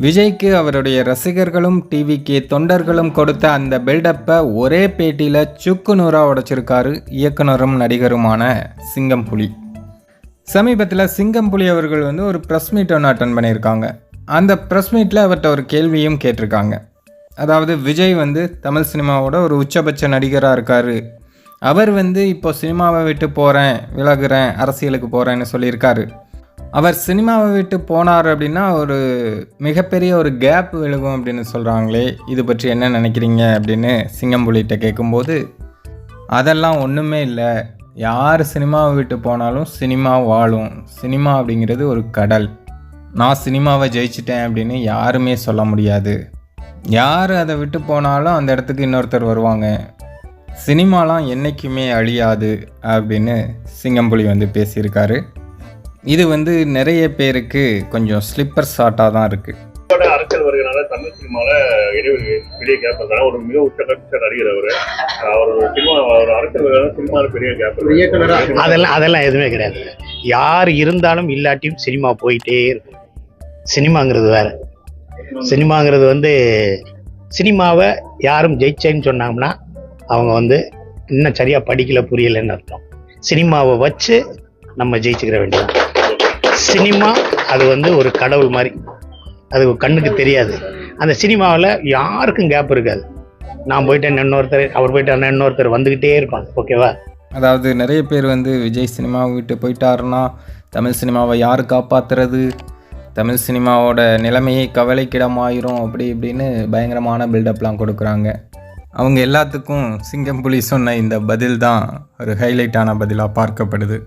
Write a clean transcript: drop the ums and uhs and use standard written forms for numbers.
விஜய்க்கு அவருடைய ரசிகர்களும் டிவிக்கு தொண்டர்களும் கொடுத்த அந்த பில்டப்பை ஒரே பேட்டியில் சுக்கு நூறாக உடைச்சிருக்காரு இயக்குனரும் நடிகருமான சிங்கம்புலி. சமீபத்தில் சிங்கம்புலி அவர்கள் ஒரு ப்ரெஸ் மீட் ஒன்று அட்டன் பண்ணியிருக்காங்க. அந்த ப்ரெஸ் மீட்டில் அவர்கிட்ட ஒரு கேள்வியும் கேட்டிருக்காங்க. அதாவது விஜய் தமிழ் சினிமாவோட ஒரு உச்சபட்ச நடிகராக இருக்கார். அவர் இப்போ சினிமாவை விட்டு போகிறேன், விலகுறேன், அரசியலுக்கு போகிறேன்னு சொல்லியிருக்காரு. அவர் சினிமாவை விட்டு போனார் அப்படின்னா ஒரு மிகப்பெரிய ஒரு கேப் விழுகும் அப்படின்னு சொல்கிறாங்களே, இது பற்றி என்ன நினைக்கிறீங்க அப்படின்னு சிங்கம்புலிகிட்ட கேட்கும்போது, அதெல்லாம் ஒன்றுமே இல்லை, யார் சினிமாவை விட்டு போனாலும் சினிமா வாழும், சினிமா அப்படிங்கிறது ஒரு கடல், நான் சினிமாவை ஜெயிச்சிட்டேன் அப்படின்னு யாருமே சொல்ல முடியாது, யார் அதை விட்டு போனாலும் அந்த இடத்துக்கு இன்னொருத்தர் வருவாங்க, சினிமாலாம் என்றைக்குமே அழியாது அப்படின்னு சிங்கம்புலி பேசியிருக்காரு. இது நிறைய பேருக்கு கொஞ்சம் ஸ்லிப்பர் ஷாட்டாக தான் இருக்குது. அரசியல் வருகிறனால தமிழ் சினிமாவில் பெரிய கேப் இருக்காங்க. ஒரு மிக உச்சகட்ட நடிகர் அவர் சினிமா அரசியல் வருகிறனால சினிமாவில் பெரிய கேப். அதெல்லாம் எதுவுமே கிடையாது. யார் இருந்தாலும் இல்லாட்டியும் சினிமா போயிட்டே இருக்கும். சினிமாங்கிறது வேற. சினிமாங்கிறது சினிமாவை யாரும் ஜெயிச்சேன்னு சொன்னாங்கன்னா அவங்க இன்னும் சரியா படிக்கல, புரியலன்னு அர்த்தம். சினிமாவை வச்சு நம்ம ஜெயிச்சுக்கிற வேண்டியது. சினிமா அது ஒரு கடவுள் மாதிரி, அது கண்ணுக்கு தெரியாது. அந்த சினிமாவில் யாருக்கும் கேப் இருக்காது. நான் போயிட்டேன் இன்னொருத்தர், அவர் போயிட்டாருன்னா இன்னொருத்தர் வந்துக்கிட்டே இருப்பாங்க. ஓகேவா? அதாவது நிறைய பேர் விஜய் சினிமாவை விட்டு போயிட்டாருன்னா தமிழ் சினிமாவை யார் காப்பாற்றுறது, தமிழ் சினிமாவோட நிலைமையை கவலைக்கிடமாயிரும் அப்படி இப்படின்னு பயங்கரமான பில்டப்லாம் கொடுக்குறாங்க. அவங்க எல்லாத்துக்கும் சிங்கம்புலி சொன்ன இந்த பதில் தான் ஒரு ஹைலைட்டான பதிலாக பார்க்கப்படுது.